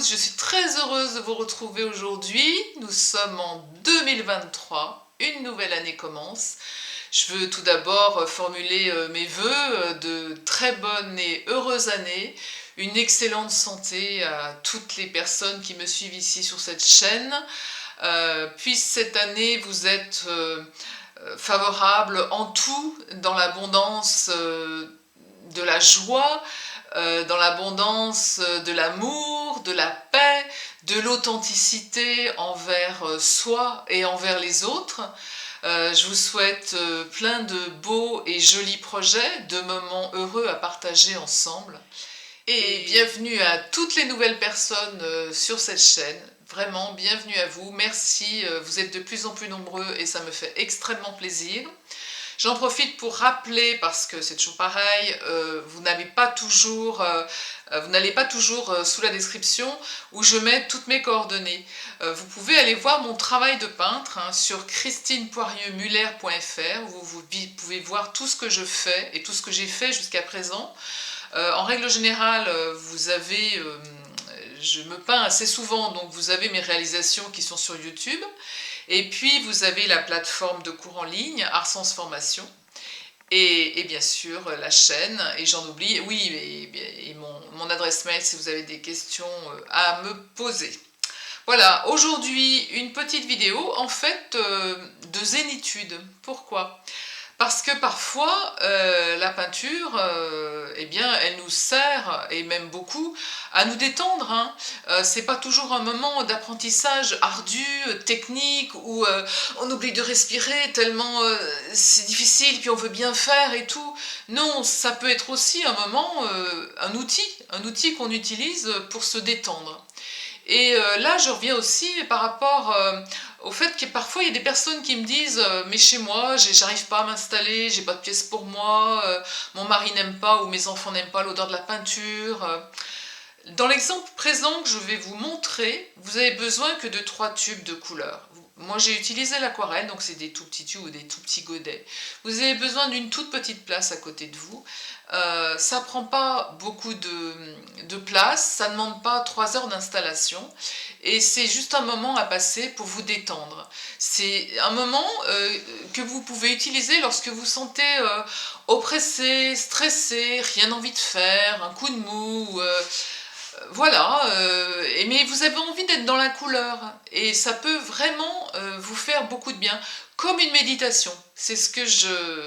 je suis très heureuse de vous retrouver aujourd'hui. Nous sommes en 2023, une nouvelle année commence. Je veux tout d'abord formuler mes vœux de très bonne et heureuse année, une excellente santé à toutes les personnes qui me suivent ici sur cette chaîne. Puisse cette année vous être favorable en tout, dans l'abondance de la joie, dans l'abondance de l'amour, de la paix, de l'authenticité envers soi et envers les autres. Je vous souhaite plein de beaux et jolis projets, de moments heureux à partager ensemble. Et bienvenue à toutes les nouvelles personnes sur cette chaîne. Vraiment, bienvenue à vous. Merci, vous êtes de plus en plus nombreux et ça me fait extrêmement plaisir. J'en profite pour rappeler, parce que c'est toujours pareil, vous n'allez pas toujours sous la description où je mets toutes mes coordonnées. Vous pouvez aller voir mon travail de peintre sur christinepoirieuxmuller.fr où vous pouvez voir tout ce que je fais et tout ce que j'ai fait jusqu'à présent. En règle générale, je me peins assez souvent, donc vous avez mes réalisations qui sont sur YouTube. Et puis vous avez la plateforme de cours en ligne, Arsens Formation, et bien sûr la chaîne, et j'en oublie, oui, et mon adresse mail si vous avez des questions à me poser. Voilà, aujourd'hui une petite vidéo en fait de zénitude. Pourquoi ? Parce que parfois, la peinture, eh bien, elle nous sert, et même beaucoup, à nous détendre. C'est pas toujours un moment d'apprentissage ardu, technique, où on oublie de respirer tellement c'est difficile, puis on veut bien faire et tout. Non, ça peut être aussi un moment, un outil qu'on utilise pour se détendre. Et là, je reviens aussi par rapport au fait que parfois il y a des personnes qui me disent mais chez moi, j'arrive pas à m'installer, j'ai pas de pièce pour moi, mon mari n'aime pas ou mes enfants n'aiment pas l'odeur de la peinture. Dans l'exemple présent que je vais vous montrer, vous avez besoin que de 3 tubes de couleur. Moi j'ai utilisé l'aquarelle, donc c'est des tout petits tubes ou des tout petits godets. Vous avez besoin d'une toute petite place à côté de vous. Ça prend pas beaucoup de place, ça ne demande pas 3 heures d'installation et c'est juste un moment à passer pour vous détendre. C'est un moment que vous pouvez utiliser lorsque vous sentez oppressé, stressé, rien envie de faire, un coup de mou. Voilà, mais vous avez envie d'être dans la couleur et ça peut vraiment vous faire beaucoup de bien, comme une méditation. C'est ce que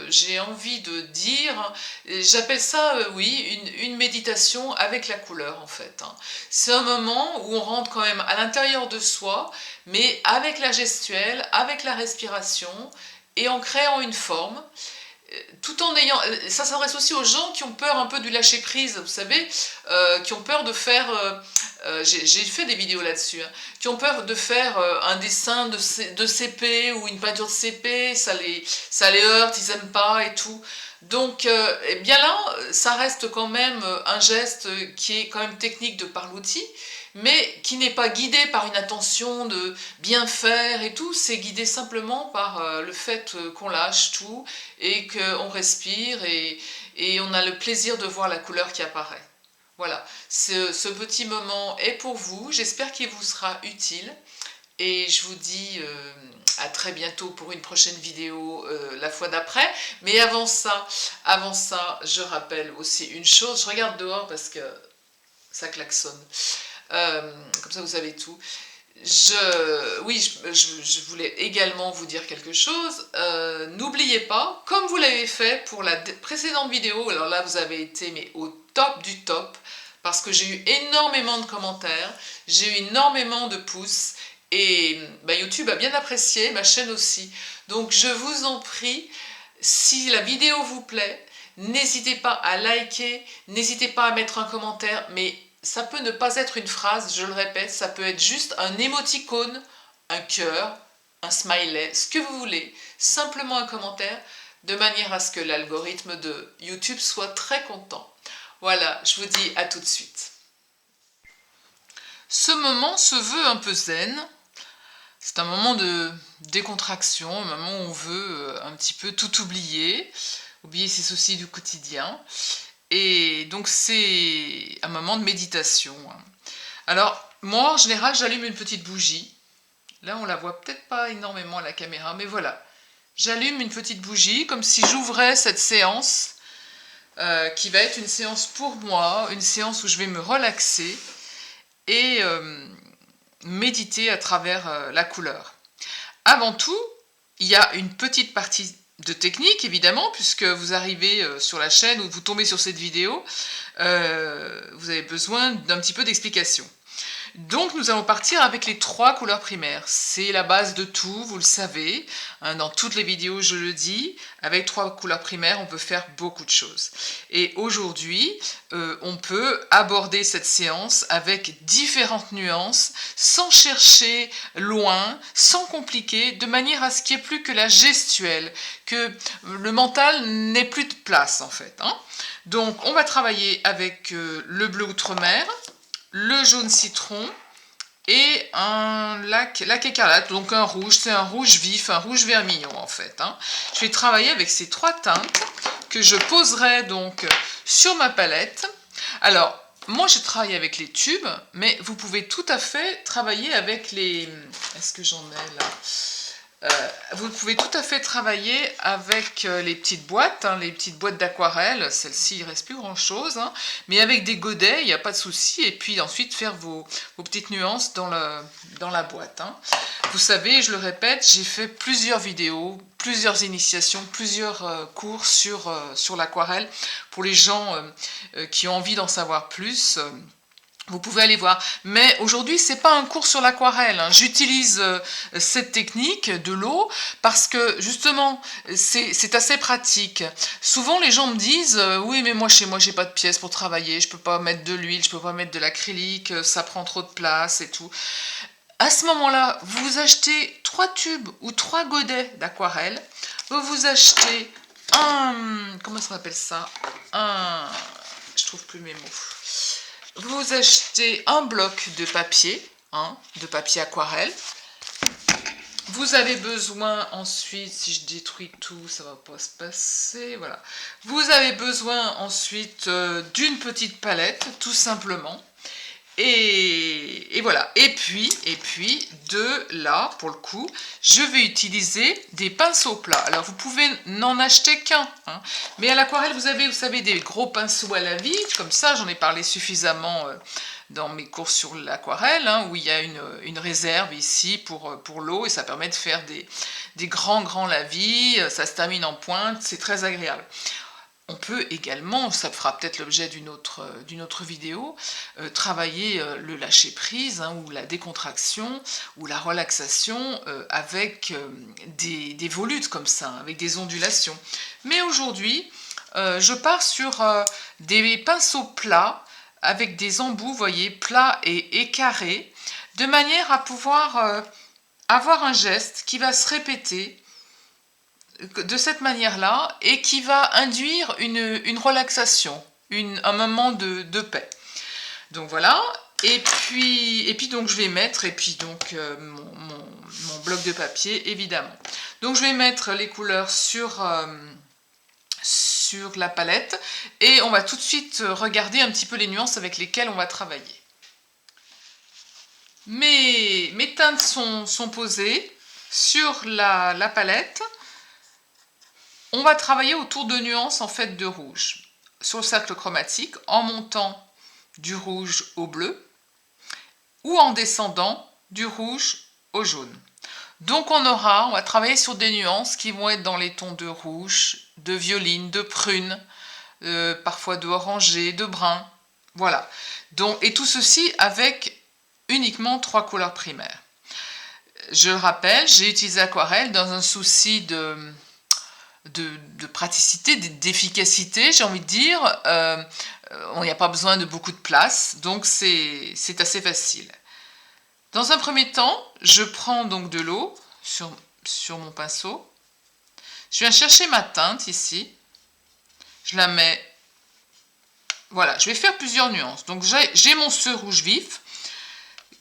j'ai envie de dire. J'appelle ça, oui, une méditation avec la couleur en fait. C'est un moment où on rentre quand même à l'intérieur de soi, mais avec la gestuelle, avec la respiration et en créant une forme. Tout en ayant, ça s'adresse aussi aux gens qui ont peur un peu du lâcher prise, vous savez, qui ont peur de faire, j'ai fait des vidéos là-dessus, qui ont peur de faire un dessin de CP ou une peinture de CP, ça les heurte, ils aiment pas et tout. Donc, eh bien là, ça reste quand même un geste qui est quand même technique de par l'outil, mais qui n'est pas guidé par une intention de bien faire et tout, c'est guidé simplement par le fait qu'on lâche tout et qu'on respire et on a le plaisir de voir la couleur qui apparaît. Voilà, ce petit moment est pour vous, j'espère qu'il vous sera utile et je vous dis à très bientôt pour une prochaine vidéo la fois d'après. Mais avant ça, je rappelle aussi une chose, je regarde dehors parce que ça klaxonne. Comme ça vous savez tout. Je voulais également vous dire quelque chose. N'oubliez pas, comme vous l'avez fait pour la précédente vidéo, alors là vous avez été mais au top du top, parce que j'ai eu énormément de commentaires, j'ai eu énormément de pouces, et YouTube a bien apprécié, ma chaîne aussi. Donc je vous en prie, si la vidéo vous plaît, n'hésitez pas à liker, n'hésitez pas à mettre un commentaire, mais ça peut ne pas être une phrase, je le répète, ça peut être juste un émoticône, un cœur, un smiley, ce que vous voulez, simplement un commentaire, de manière à ce que l'algorithme de YouTube soit très content. Voilà, je vous dis à tout de suite. Ce moment se veut un peu zen. C'est un moment de décontraction, un moment où on veut un petit peu tout oublier ses soucis du quotidien. Et donc c'est un moment de méditation. Alors, moi, en général, j'allume une petite bougie. Là, on la voit peut-être pas énormément à la caméra, mais voilà. J'allume une petite bougie, comme si j'ouvrais cette séance, qui va être une séance pour moi, une séance où je vais me relaxer et méditer à travers la couleur. Avant tout, il y a une petite partie de technique, évidemment, puisque vous arrivez sur la chaîne ou vous tombez sur cette vidéo, vous avez besoin d'un petit peu d'explication. Donc nous allons partir avec les 3 couleurs primaires. C'est la base de tout, vous le savez. Hein, dans toutes les vidéos, je le dis. Avec 3 couleurs primaires, on peut faire beaucoup de choses. Et aujourd'hui, on peut aborder cette séance avec différentes nuances, sans chercher loin, sans compliquer, de manière à ce qu'il n'y ait plus que la gestuelle, que le mental n'ait plus de place en fait. Hein. Donc on va travailler avec le bleu outre-mer, le jaune citron et un lac écarlate, donc un rouge, c'est un rouge vif, un rouge vermillon en fait. Hein. Je vais travailler avec ces 3 teintes que je poserai donc sur ma palette. Alors, moi je travaille avec les tubes, mais vous pouvez tout à fait travailler avec les... Est-ce que j'en ai là ? Vous pouvez tout à fait travailler avec les petites boîtes, hein, les petites boîtes d'aquarelle. Celle-ci, il ne reste plus grand-chose. Hein, mais avec des godets, il n'y a pas de souci. Et puis ensuite, faire vos petites nuances dans la boîte. Hein. Vous savez, je le répète, j'ai fait plusieurs vidéos, plusieurs initiations, plusieurs cours sur l'aquarelle. Pour les gens qui ont envie d'en savoir plus... Vous pouvez aller voir. Mais aujourd'hui, ce n'est pas un cours sur l'aquarelle. Hein. J'utilise cette technique de l'eau parce que justement, c'est assez pratique. Souvent, les gens me disent oui, mais moi, chez moi, j'ai pas de pièces pour travailler. Je peux pas mettre de l'huile, je peux pas mettre de l'acrylique, ça prend trop de place et tout. À ce moment-là, vous achetez 3 tubes ou 3 godets d'aquarelle. Vous achetez comment ça s'appelle ça ? Je trouve plus mes mots. Vous achetez un bloc de papier, hein, de papier aquarelle. Vous avez besoin ensuite, si je détruis tout, ça va pas se passer, voilà. Vous avez besoin ensuite d'une petite palette, tout simplement. Et voilà. Et puis, de là, pour le coup, je vais utiliser des pinceaux plats. Alors, vous pouvez n'en acheter qu'un. Hein. Mais à l'aquarelle, vous avez, vous savez, des gros pinceaux à la vie. Comme ça, j'en ai parlé suffisamment dans mes cours sur l'aquarelle, hein, où il y a une réserve ici pour l'eau. Et ça permet de faire des grands lavis. Ça se termine en pointe. C'est très agréable. On peut également, ça fera peut-être l'objet d'une autre vidéo, travailler le lâcher-prise hein, ou la décontraction ou la relaxation avec des volutes comme ça, avec des ondulations. Mais aujourd'hui, je pars sur des pinceaux plats avec des embouts, vous voyez, plats et carrés, de manière à pouvoir avoir un geste qui va se répéter de cette manière-là et qui va induire une relaxation, un moment de paix. Donc voilà, et puis donc je vais mettre, mon bloc de papier évidemment. Donc je vais mettre les couleurs sur la palette et on va tout de suite regarder un petit peu les nuances avec lesquelles on va travailler. Mes teintes sont posées sur la palette. On va travailler autour de nuances en fait de rouge sur le cercle chromatique en montant du rouge au bleu ou en descendant du rouge au jaune. Donc on va travailler sur des nuances qui vont être dans les tons de rouge, de violine, de prune, parfois de orangé, de brun. Voilà. Donc, et tout ceci avec uniquement 3 couleurs primaires. Je le rappelle, j'ai utilisé l'aquarelle dans un souci de praticité, d'efficacité, j'ai envie de dire. Il n'y a pas besoin de beaucoup de place, donc c'est assez facile. Dans un premier temps, je prends donc de l'eau sur mon pinceau. Je viens chercher ma teinte ici. Je la mets... Voilà, je vais faire plusieurs nuances. Donc j'ai mon ce rouge vif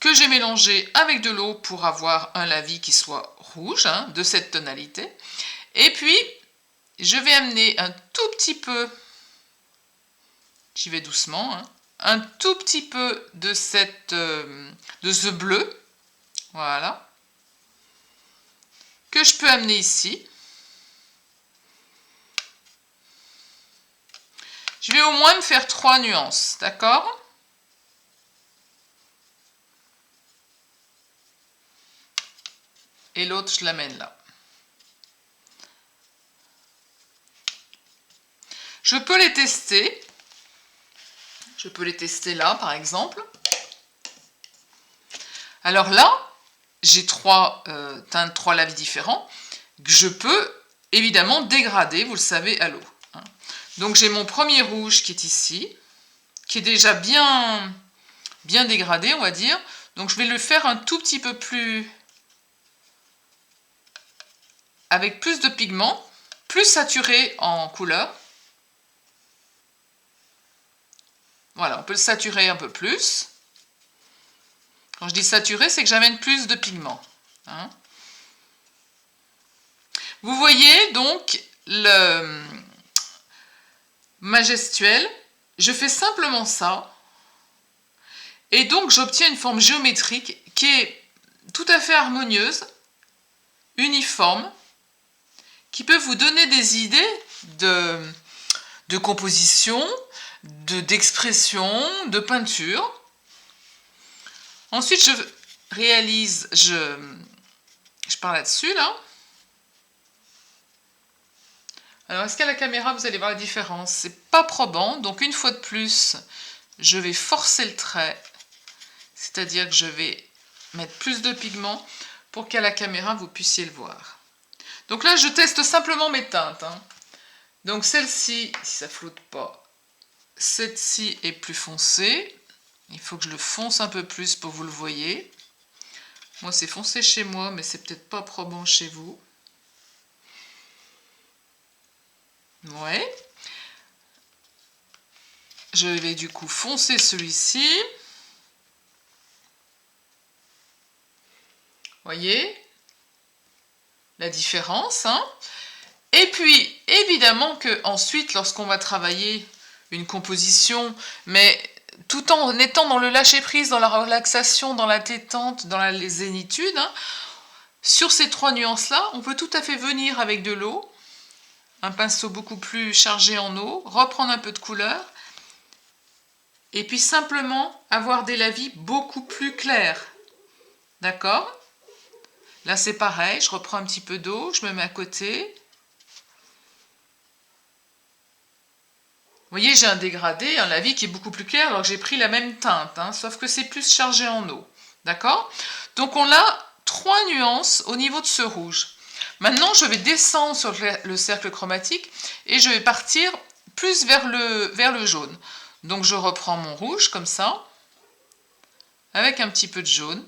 que j'ai mélangé avec de l'eau pour avoir un lavis qui soit rouge, hein, de cette tonalité. Et puis, je vais amener un tout petit peu, j'y vais doucement, hein, un tout petit peu de ce bleu, voilà, que je peux amener ici. Je vais au moins me faire 3 nuances, d'accord? Et l'autre, je l'amène là. Je peux les tester. Je peux les tester là, par exemple. Alors là, j'ai 3 teintes, 3 lavis différents que je peux évidemment dégrader, vous le savez, à l'eau. Donc j'ai mon premier rouge qui est ici, qui est déjà bien dégradé, on va dire. Donc je vais le faire un tout petit peu plus, avec plus de pigments, plus saturé en couleur. Voilà, on peut le saturer un peu plus. Quand je dis saturé, c'est que j'amène plus de pigments. Hein. Vous voyez donc le majestuel. Je fais simplement ça. Et donc j'obtiens une forme géométrique qui est tout à fait harmonieuse, uniforme, qui peut vous donner des idées de composition, d'expression, de peinture. Ensuite, je réalise, je pars là-dessus, là. Alors, est-ce qu'à la caméra, vous allez voir la différence? C'est pas probant, donc une fois de plus, je vais forcer le trait, c'est-à-dire que je vais mettre plus de pigments pour qu'à la caméra, vous puissiez le voir. Donc là, je teste simplement mes teintes. Hein. Donc celle-ci, si ça flotte pas, celle-ci est plus foncée. Il faut que je le fonce un peu plus pour que vous le voyez. Moi, c'est foncé chez moi, mais c'est peut-être pas probant chez vous. Ouais. Je vais du coup foncer celui-ci. Voyez la différence. Hein. Et puis, évidemment que ensuite, lorsqu'on va travailler une composition, mais tout en étant dans le lâcher-prise, dans la relaxation, dans la détente, dans la zénitude, hein, sur ces 3 nuances-là, on peut tout à fait venir avec de l'eau, un pinceau beaucoup plus chargé en eau, reprendre un peu de couleur, et puis simplement avoir des lavis beaucoup plus clairs. D'accord? Là, c'est pareil, je reprends un petit peu d'eau, je me mets à côté. Vous voyez, j'ai un dégradé, un lavis qui est beaucoup plus clair alors que j'ai pris la même teinte, hein, sauf que c'est plus chargé en eau. D'accord? Donc on a 3 nuances au niveau de ce rouge. Maintenant, je vais descendre sur le cercle chromatique et je vais partir plus vers le jaune. Donc je reprends mon rouge comme ça, avec un petit peu de jaune.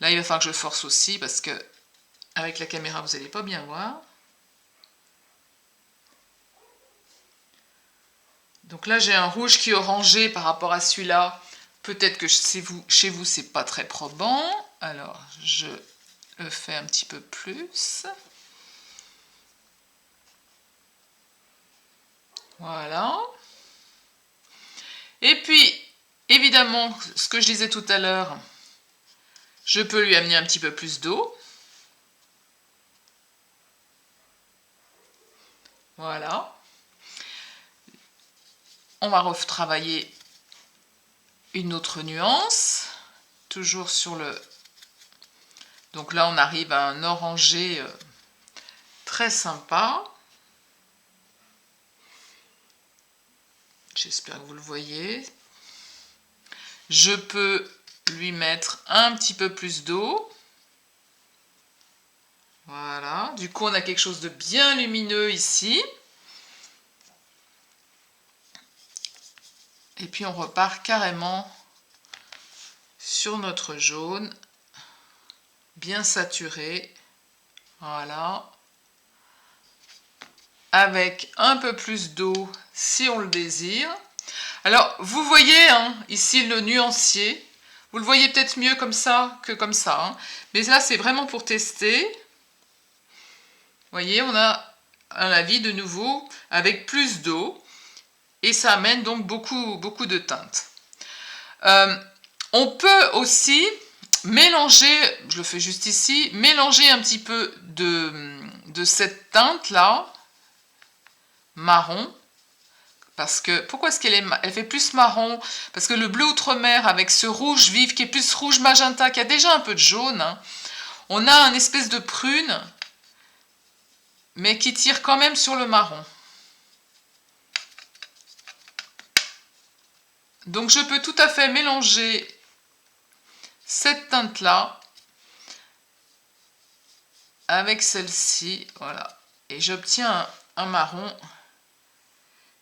Là, il va falloir que je force aussi parce que avec la caméra, vous n'allez pas bien voir. Donc là, j'ai un rouge qui est orangé par rapport à celui-là. Peut-être que chez vous, c'est pas très probant. Alors, je le fais un petit peu plus. Voilà. Et puis, évidemment, ce que je disais tout à l'heure, je peux lui amener un petit peu plus d'eau. Voilà. On va retravailler une autre nuance, toujours sur le... Donc là, on arrive à un orangé très sympa. J'espère que vous le voyez. Je peux lui mettre un petit peu plus d'eau. Voilà. Du coup, on a quelque chose de bien lumineux ici. Et puis, on repart carrément sur notre jaune, bien saturé. Voilà. Avec un peu plus d'eau si on le désire. Alors, vous voyez hein, ici le nuancier. Vous le voyez peut-être mieux comme ça que comme ça. Hein. Mais là, c'est vraiment pour tester. Vous voyez, on a un lavis de nouveau avec plus d'eau. et ça amène donc beaucoup de teintes. On peut aussi mélanger, je le fais juste ici, mélanger un petit peu de cette teinte là, marron, parce que, pourquoi est-ce elle fait plus marron? Parce que le bleu outre-mer avec ce rouge vif qui est plus rouge magenta, qui a déjà un peu de jaune, hein, on a un espèce de prune, mais qui tire quand même sur le marron. Donc je peux tout à fait mélanger cette teinte-là avec celle-ci, voilà. Et j'obtiens un marron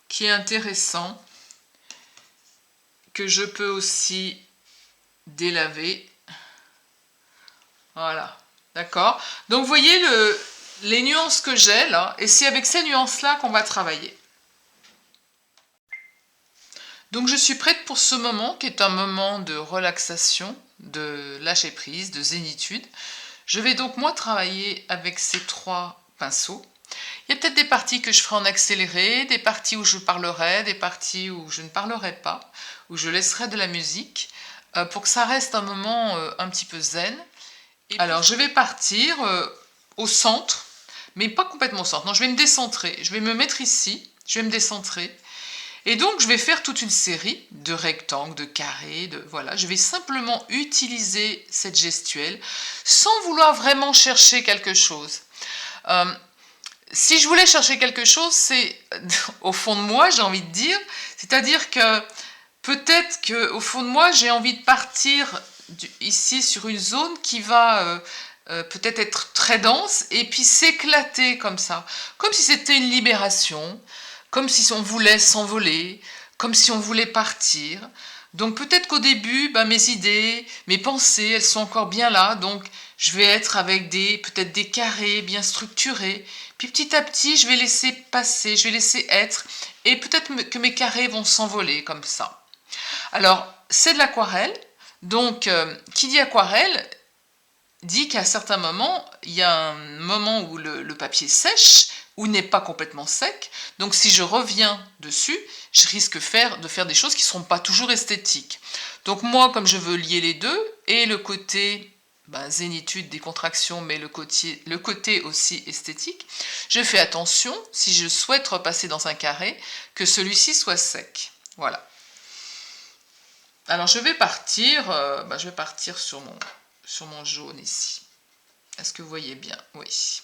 qui est intéressant, que je peux aussi délaver. Voilà, d'accord. Donc vous voyez les nuances que j'ai là, et c'est avec ces nuances-là qu'on va travailler. Donc je suis prête pour ce moment qui est un moment de relaxation, de lâcher prise, de zénitude. Je vais donc moi travailler avec ces 3 pinceaux. Il y a peut-être des parties que je ferai en accéléré, des parties où je parlerai, des parties où je ne parlerai pas, où je laisserai de la musique, pour que ça reste un moment un petit peu zen. Et alors je vais partir au centre, mais pas complètement au centre, non, je vais me décentrer, je vais me mettre ici, je vais me décentrer. Et donc, je vais faire toute une série de rectangles, de carrés, voilà. Je vais simplement utiliser cette gestuelle sans vouloir vraiment chercher quelque chose. Si je voulais chercher quelque chose, c'est au fond de moi, j'ai envie de dire, c'est-à-dire que peut-être qu'au fond de moi, j'ai envie de partir ici sur une zone qui va peut-être être très dense et puis s'éclater comme ça, comme si c'était une libération. Comme si on voulait s'envoler, comme si on voulait partir. Donc peut-être qu'au début, mes idées, mes pensées, elles sont encore bien là. Donc je vais être avec peut-être des carrés bien structurés. Puis petit à petit, je vais laisser passer, je vais laisser être. Et peut-être que mes carrés vont s'envoler comme ça. Alors, c'est de l'aquarelle. Donc, qui dit aquarelle dit qu'à certains moments, il y a un moment où le papier sèche, ou n'est pas complètement sec. Donc si je reviens dessus, je risque de faire des choses qui ne seront pas toujours esthétiques. Donc moi, comme je veux lier les deux, et le côté zénitude, décontraction, mais le côté aussi esthétique, je fais attention, si je souhaite repasser dans un carré, que celui-ci soit sec. Voilà. Alors je vais partir sur mon jaune ici. Est-ce que vous voyez bien? Oui.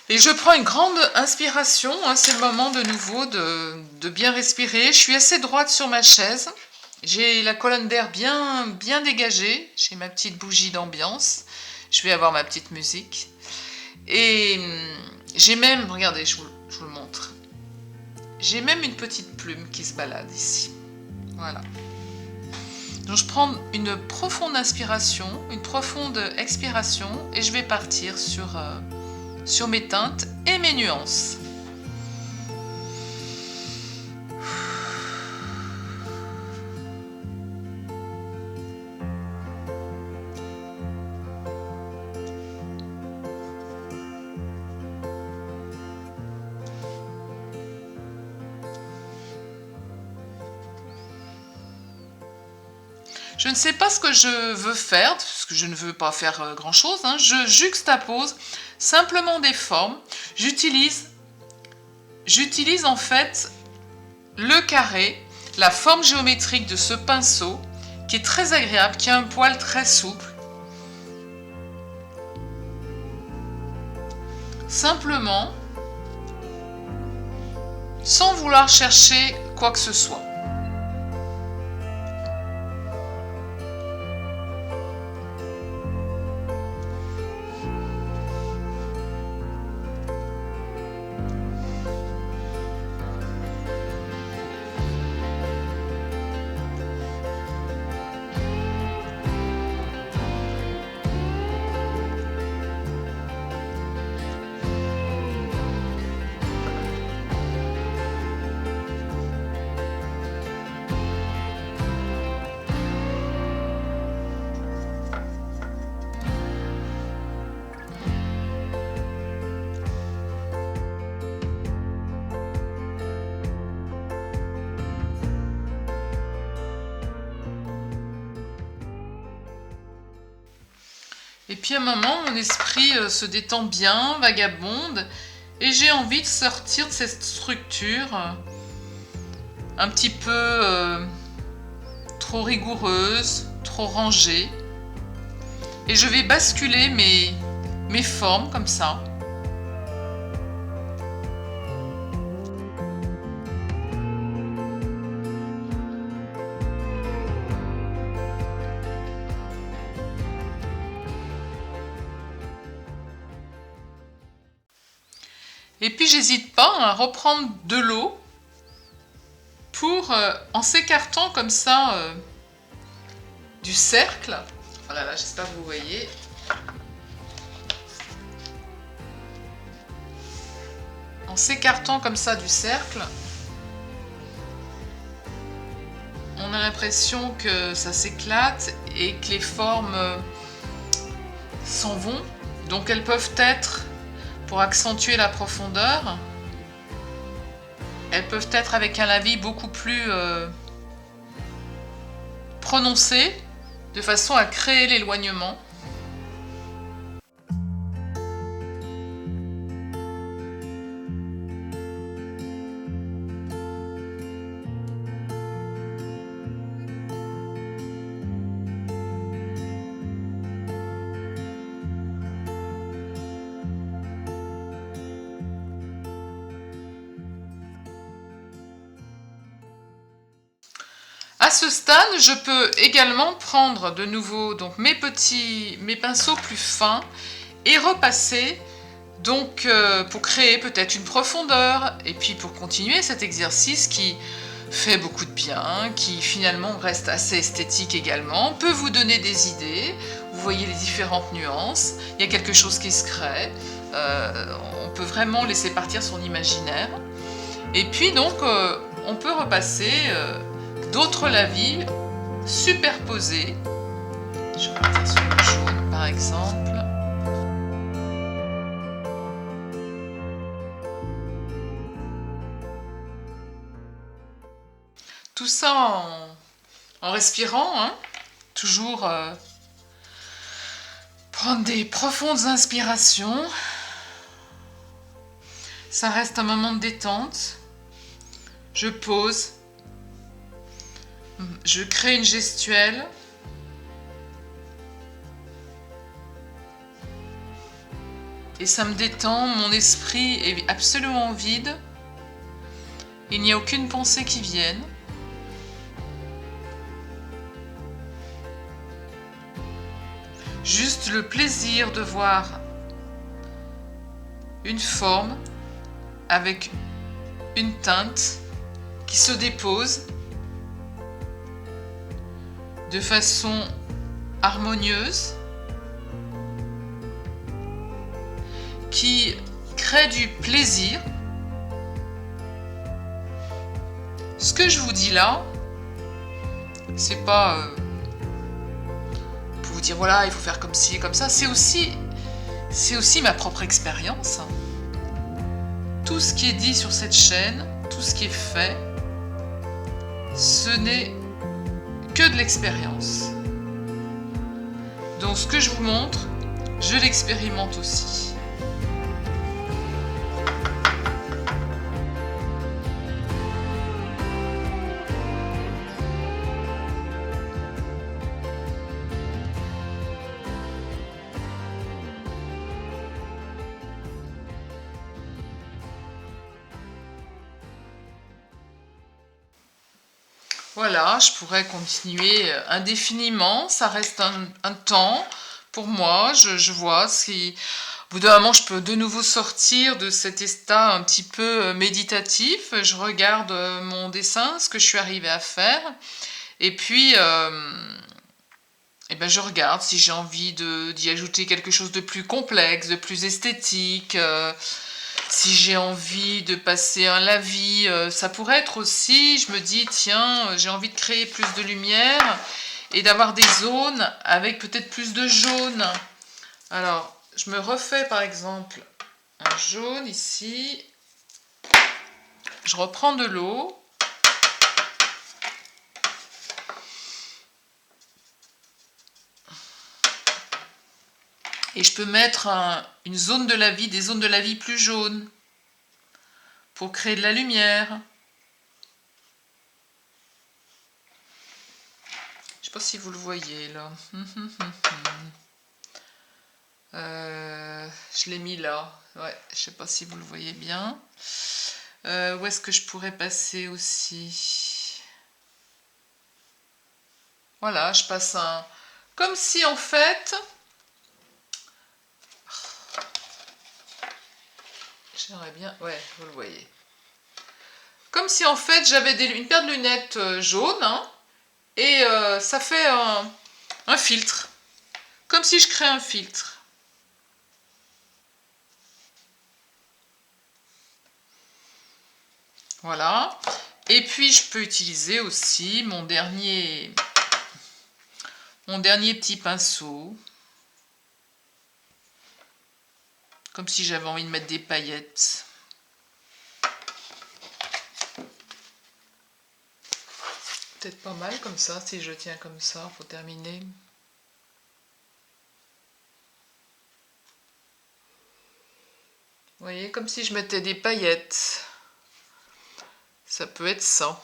Et je prends une grande inspiration, hein, c'est le moment de nouveau de bien respirer. Je suis assez droite sur ma chaise, j'ai la colonne d'air bien dégagée, j'ai ma petite bougie d'ambiance, je vais avoir ma petite musique. Et j'ai même, regardez, je vous le montre, j'ai même une petite plume qui se balade ici. Voilà. Donc je prends une profonde inspiration, une profonde expiration, et je vais partir sur mes teintes et mes nuances. Je ne sais pas ce que je veux faire, parce que je ne veux pas faire grand-chose, hein. Je juxtapose simplement des formes. J'utilise en fait le carré, la forme géométrique de ce pinceau, qui est très agréable, qui a un poil très souple. Simplement, sans vouloir chercher quoi que ce soit. puis à un moment, mon esprit se détend bien, vagabonde, et j'ai envie de sortir de cette structure un petit peu trop rigoureuse, trop rangée. Et je vais basculer mes formes comme ça. Et puis j'hésite pas à reprendre de l'eau pour, en s'écartant comme ça du cercle, voilà, là j'espère que vous voyez, en s'écartant comme ça du cercle, on a l'impression que ça s'éclate et que les formes s'en vont, donc elles peuvent être, pour accentuer la profondeur, elles peuvent être avec un lavis beaucoup plus prononcé, de façon à créer l'éloignement. À ce stade, je peux également prendre de nouveau donc mes pinceaux plus fins et repasser donc pour créer peut-être une profondeur et puis pour continuer cet exercice qui fait beaucoup de bien, qui finalement reste assez esthétique également, peut vous donner des idées, vous voyez les différentes nuances, il y a quelque chose qui se crée, on peut vraiment laisser partir son imaginaire. Et puis donc on peut repasser d'autres lavis superposés. Je vais partir sur le jaune par exemple. Tout ça en respirant, hein, toujours prendre des profondes inspirations. Ça reste un moment de détente. Je pose. Je crée une gestuelle. Et ça me détend, mon esprit est absolument vide. Il n'y a aucune pensée qui vienne. Juste le plaisir de voir une forme avec une teinte qui se dépose de façon harmonieuse, qui crée du plaisir. Ce que je vous dis là, c'est pas pour vous dire voilà, il faut faire comme ci, comme ça, c'est aussi ma propre expérience. Tout ce qui est dit sur cette chaîne, tout ce qui est fait, ce n'est que de l'expérience. Donc ce que je vous montre, je l'expérimente aussi. Voilà, je pourrais continuer indéfiniment, ça reste un temps pour moi, je vois si au bout d'un moment je peux de nouveau sortir de cet état un petit peu méditatif, je regarde mon dessin, ce que je suis arrivée à faire, et puis ben je regarde si j'ai envie d'y ajouter quelque chose de plus complexe, de plus esthétique, si j'ai envie de passer un lavis, ça pourrait être aussi, je me dis, tiens, j'ai envie de créer plus de lumière et d'avoir des zones avec peut-être plus de jaune. Alors, je me refais par exemple un jaune ici. Je reprends de l'eau. Et je peux mettre une zone de la vie, des zones de la vie plus jaunes pour créer de la lumière. Je sais pas si vous le voyez là. Je l'ai mis là. Ouais, je sais pas si vous le voyez bien. Où est-ce que je pourrais passer aussi? Voilà, je passe un... Comme si en fait... J'aimerais bien... Ouais, vous le voyez. Comme si en fait j'avais une paire de lunettes jaunes, hein, et ça fait un filtre. Comme si je crée un filtre. Voilà. Et puis je peux utiliser aussi mon dernier petit pinceau. Comme si j'avais envie de mettre des paillettes. Peut-être pas mal comme ça, si je tiens comme ça pour terminer. Vous voyez, comme si je mettais des paillettes. Ça peut être ça.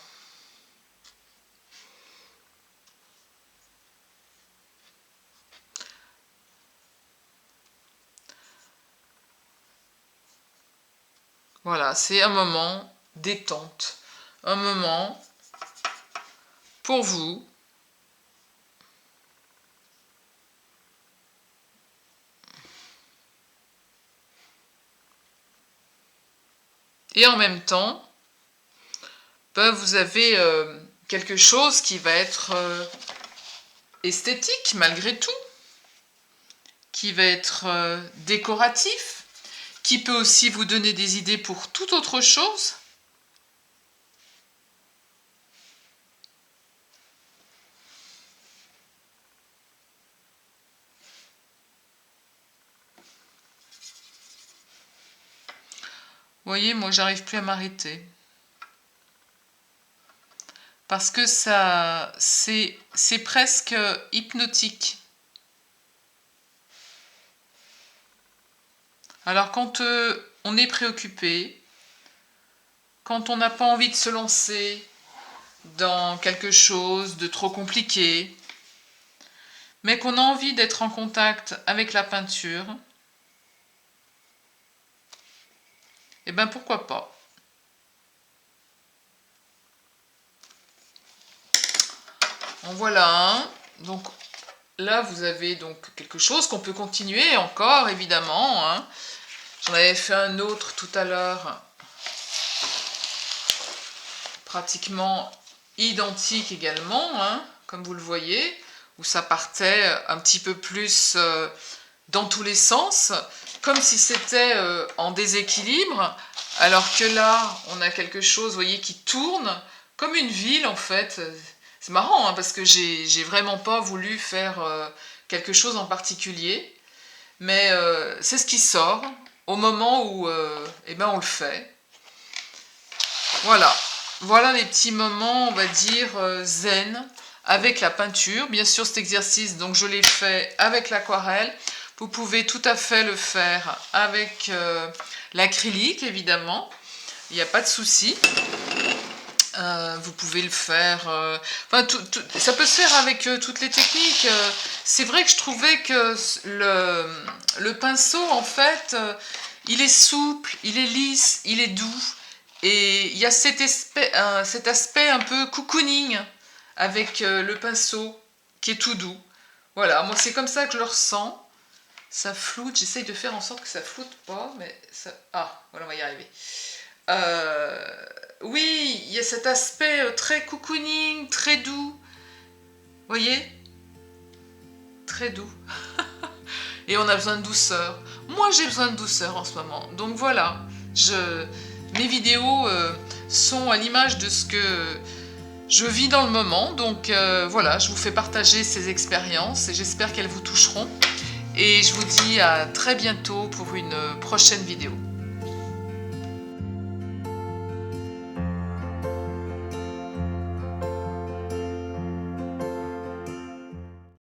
Voilà, c'est un moment détente. Un moment pour vous. Et en même temps, ben, vous avez quelque chose qui va être esthétique malgré tout, qui va être décoratif, qui peut aussi vous donner des idées pour toute autre chose. Vous voyez, moi, j'arrive plus à m'arrêter. Parce que ça, c'est presque hypnotique. Alors, quand on est préoccupé, quand on n'a pas envie de se lancer dans quelque chose de trop compliqué, mais qu'on a envie d'être en contact avec la peinture, eh bien, pourquoi pas? En voilà un. Donc là, vous avez donc quelque chose qu'on peut continuer encore, évidemment. Hein. J'en avais fait un autre tout à l'heure, pratiquement identique également, hein, comme vous le voyez, où ça partait un petit peu plus dans tous les sens, comme si c'était en déséquilibre, alors que là, on a quelque chose, vous voyez, qui tourne, comme une ville en fait. C'est marrant, hein, parce que j'ai vraiment pas voulu faire quelque chose en particulier, mais c'est ce qui sort au moment où eh ben, on le fait. Voilà. Voilà les petits moments, on va dire, zen avec la peinture. Bien sûr, cet exercice, donc je l'ai fait avec l'aquarelle. Vous pouvez tout à fait le faire avec l'acrylique, évidemment. Il n'y a pas de souci. Vous pouvez le faire... enfin, ça peut se faire avec toutes les techniques. C'est vrai que je trouvais que le pinceau, en fait, il est souple, il est lisse, il est doux. Et il y a cet aspect un peu cocooning avec le pinceau qui est tout doux. Voilà, moi c'est comme ça que je le ressens. Ça floute, j'essaye de faire en sorte que ça floute pas, mais ça... Ah, voilà, on va y arriver. Oui, il y a cet aspect très cocooning, très doux. Vous voyez? Très doux. Et on a besoin de douceur. Moi, j'ai besoin de douceur en ce moment. Donc voilà, mes vidéos sont à l'image de ce que je vis dans le moment. Donc voilà, je vous fais partager ces expériences et j'espère qu'elles vous toucheront. Et je vous dis à très bientôt pour une prochaine vidéo.